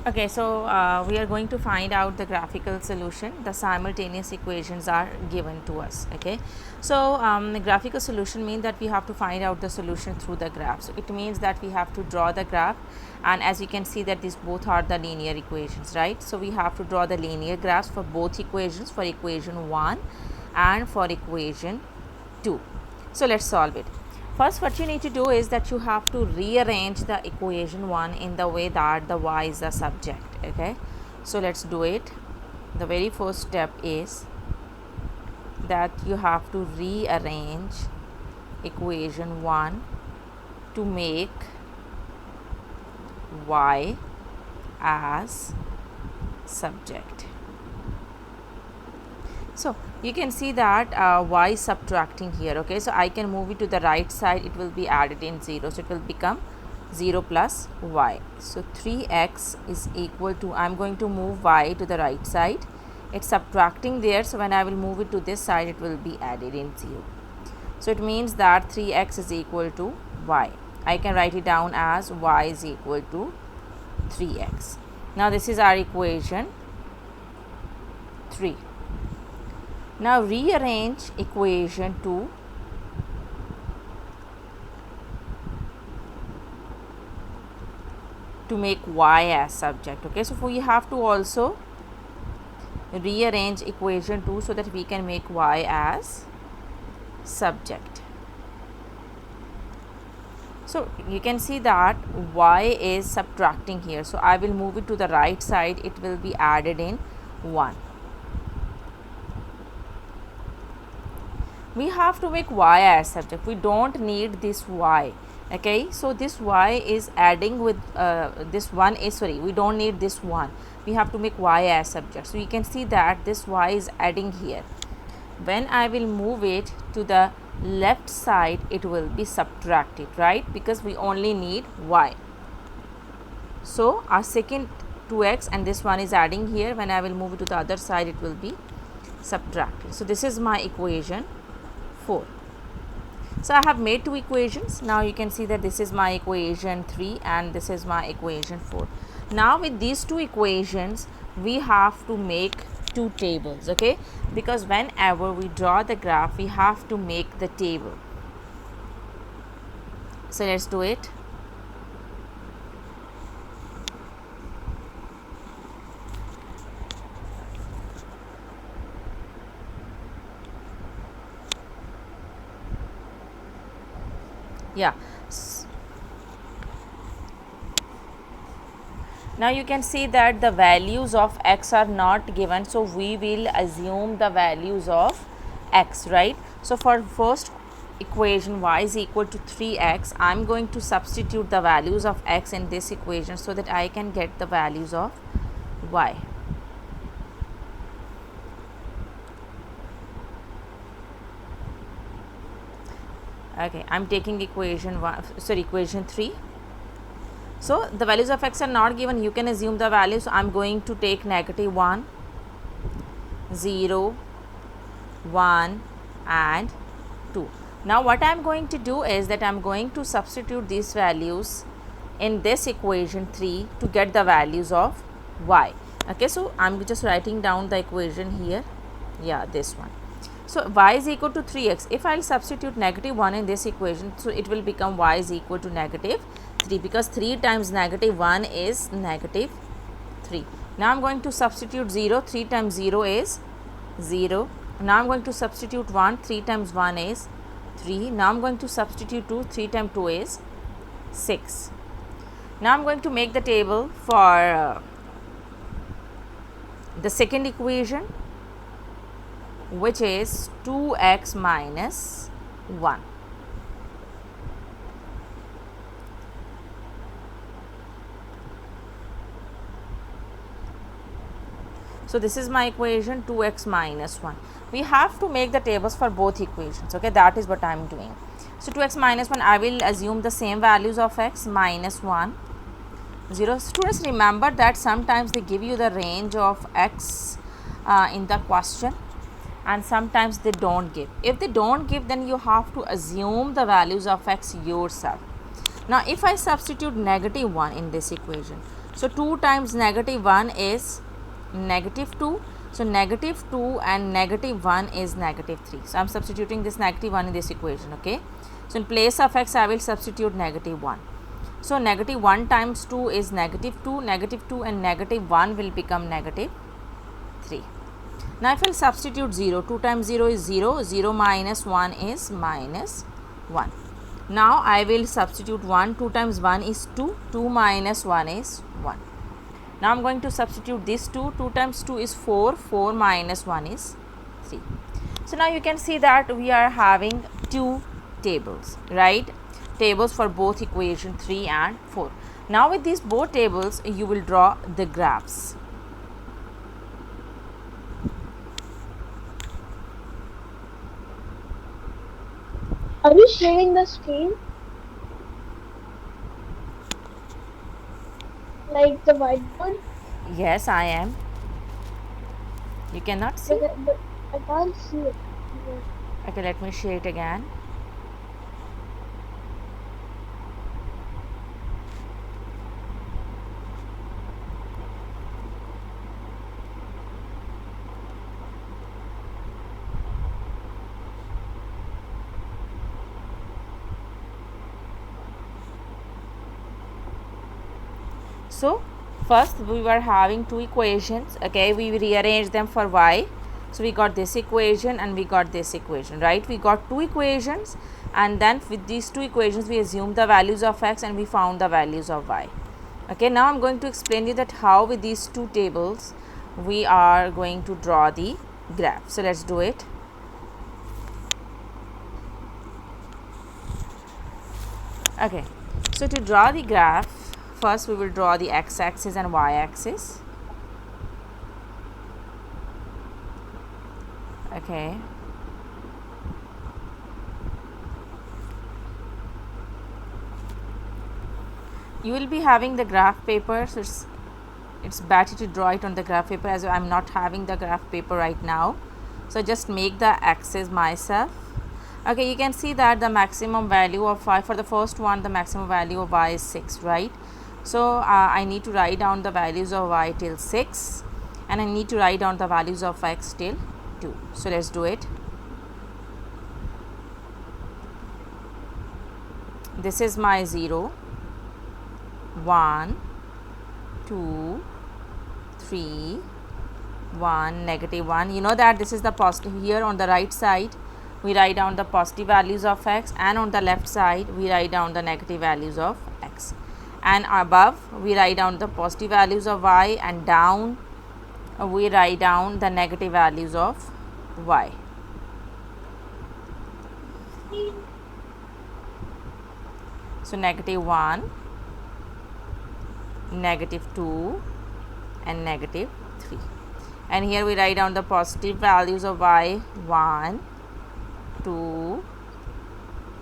Okay, so we are going to find out the graphical solution. The simultaneous equations are given to us. Okay, so the graphical solution means that we have to find out the solution through the graph. So it means that we have to draw the graph, and as you can see that these both are the linear equations, right? So we have to draw the linear graphs for both equations, for equation 1 and for equation 2. So let's solve it. First, what you need to do is that you have to rearrange the equation 1 in the way that the y is the subject. Okay, so let's do it. The very first step is that you have to rearrange equation 1 to make y as subject. So you can see that y is subtracting here. Okay, so I can move it to the right side, it will be added in 0, so it will become 0 plus y. So 3x is equal to, I am going to move y to the right side, it's subtracting there, so when I will move it to this side it will be added in 0. So it means that 3x is equal to y. I can write it down as y is equal to 3x. Now this is our equation 3. Now rearrange equation 2 to make y as subject. Okay, so we have to also rearrange equation 2 so that we can make y as subject. So you can see that y is subtracting here, so I will move it to the right side, it will be added in 1. We have to make y as subject, we don't need this y. Okay, so this y is adding with this one is, sorry, we don't need this one, we have to make y as subject. So you can see that this y is adding here. When I will move it to the left side, it will be subtracted, right, because we only need y. So our second 2x and this one is adding here, when I will move it to the other side it will be subtracted. So this is my equation 4. So I have made two equations. Now you can see that this is my equation 3 and this is my equation 4. Now with these two equations we have to make two tables. Okay, because whenever we draw the graph we have to make the table. So let's do it. Yeah, now you can see that the values of x are not given, so we will assume the values of x, right? So for first equation y is equal to 3x, I am going to substitute the values of x in this equation so that I can get the values of y. Okay, I am taking equation 3. So the values of x are not given, you can assume the values. So I am going to take -1, 0, 1 and 2. Now what I am going to do is that I am going to substitute these values in this equation 3 to get the values of y. Okay, so I am just writing down the equation here. Yeah, this one. So y is equal to 3x. If I will substitute -1 in this equation, so it will become y is equal to -3, because 3 times -1 is -3. Now I am going to substitute 0, 3 times 0 is 0. Now I am going to substitute 1, 3 times 1 is 3. Now I am going to substitute 2, 3 times 2 is 6. Now I am going to make the table for the second equation, which is 2x minus 1. So this is my equation 2x minus 1. We have to make the tables for both equations. Okay, that is what I am doing. So 2x minus 1, I will assume the same values of x, -1, 0. Students, remember that sometimes they give you the range of x in the question, and sometimes they don't give. If they don't give, then you have to assume the values of x yourself. Now if I substitute negative 1 in this equation, so 2 times negative 1 is negative 2. So negative 2 and negative 1 is negative 3. So I am substituting this negative 1 in this equation. Okay. So in place of x I will substitute negative 1. So negative 1 times 2 is negative 2, negative 2 and negative 1 will become negative 3. Now if I will substitute 0, 2 times 0 is 0, 0 minus 1 is minus 1. Now I will substitute 1, 2 times 1 is 2, 2 minus 1 is 1. Now I am going to substitute this 2, 2 times 2 is 4, 4 minus 1 is 3. So now you can see that we are having two tables, right? Tables for both equation 3 and 4. Now with these both tables you will draw the graphs. Are you sharing the screen? Like the whiteboard? Yes, I am. You cannot see? But I can't see it. Okay, let me share it again. So first we were having two equations. Okay, we rearranged them for y. So we got this equation and we got this equation, right? We got two equations and then with these two equations we assumed the values of x and we found the values of y. Okay, now I am going to explain you that how with these two tables we are going to draw the graph. So let's do it. Okay, so to draw the graph, first we will draw the x-axis and y-axis. Okay. You will be having the graph paper, so it's better to draw it on the graph paper, as I am not having the graph paper right now. So just make the axis myself. Okay, you can see that the maximum value of y, for the first one the maximum value of y is 6, right? So I need to write down the values of y till 6 and I need to write down the values of x till 2. So let's do it. This is my 0, 1, 2, 3, 1, negative 1. You know that this is the positive. Here on the right side we write down the positive values of x and on the left side we write down the negative values of x. And above we write down the positive values of y and down we write down the negative values of y. So negative 1, negative 2 and negative 3. And here we write down the positive values of y, 1, 2,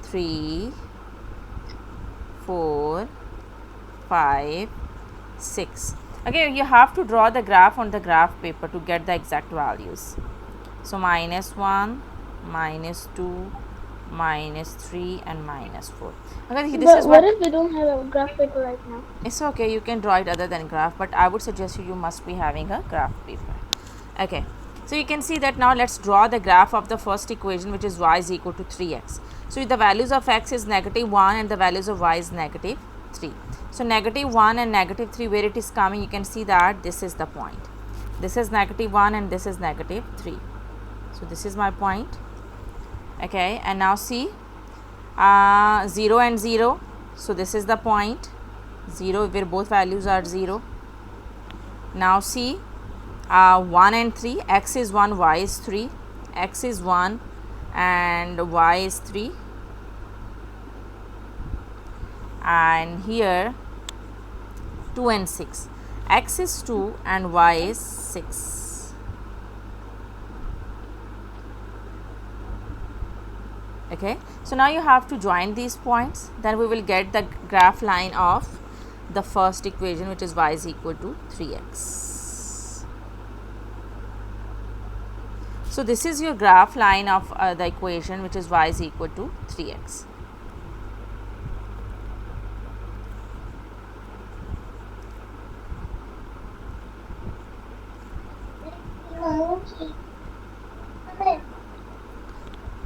3, 4, 5, 6. Okay, you have to draw the graph on the graph paper to get the exact values. So minus 1, minus 2, minus 3 and minus 4. Okay, this is what if we don't have a graph paper right now? It's okay, you can draw it other than graph, but I would suggest you must be having a graph paper. Okay, so you can see that now let's draw the graph of the first equation, which is y is equal to 3x. So the values of x is negative 1 and the values of y is negative 3. So negative 1 and negative 3, where it is coming, you can see that this is the point. This is negative 1 and this is negative 3. So this is my point. Okay, and now see 0 and 0. So this is the point 0 where both values are 0. Now see 1 and 3, x is 1, y is 3, x is 1 and y is 3. And here 2 and 6, x is 2 and y is 6. Okay, so now you have to join these points, then we will get the graph line of the first equation, which is y is equal to 3x. So this is your graph line of the equation, which is y is equal to 3x.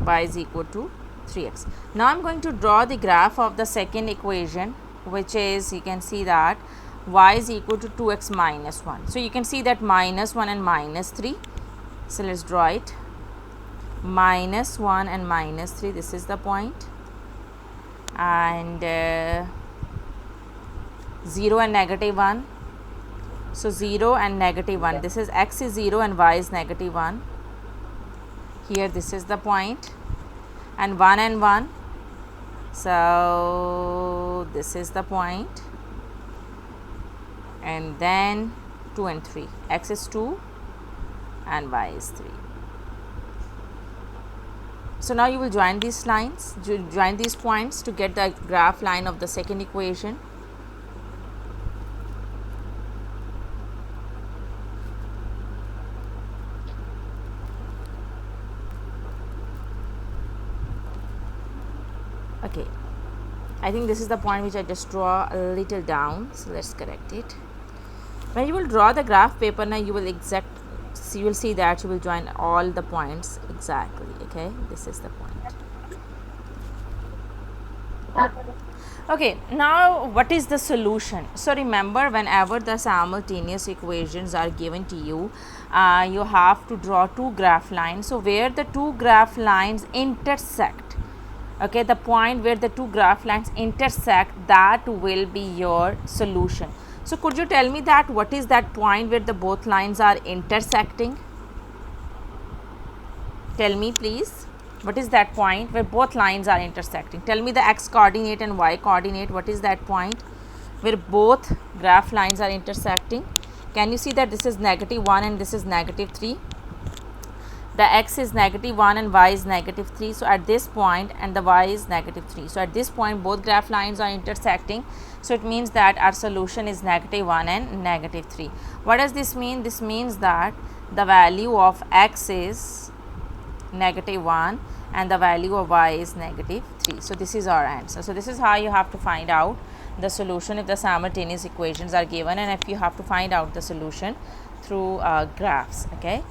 y is equal to 3x. Now I'm going to draw the graph of the second equation, which is, you can see that y is equal to 2x minus 1. So you can see that minus 1 and minus 3. So let's draw it. Minus 1 and minus 3, this is the point, and 0 and negative 1. So 0 and negative 1, this is x is 0 and y is negative 1. Here this is the point, and 1 and 1. So this is the point, and then 2 and 3, x is 2 and y is 3. So now you will join these lines, join these points to get the graph line of the second equation. Okay, I think this is the point which I just draw a little down, so let's correct it. When you will draw the graph paper, now you will you will see that you will join all the points exactly. Okay, this is the point. Okay, now what is the solution? So remember, whenever the simultaneous equations are given to you, you have to draw two graph lines. So where the two graph lines intersect, okay, the point where the two graph lines intersect, that will be your solution. So could you tell me that what is that point where the both lines are intersecting? Tell me please, what is that point where both lines are intersecting? Tell me the x coordinate and y coordinate. What is that point where both graph lines are intersecting? Can you see that this is negative 1 and this is negative 3? The x is negative 1 and y is negative 3. So at this point, and the y is negative 3. So at this point both graph lines are intersecting. So it means that our solution is negative 1 and negative 3. What does this mean? This means that the value of x is negative 1 and the value of y is negative 3. So this is our answer. So this is how you have to find out the solution if the simultaneous equations are given, and if you have to find out the solution through graphs. Okay.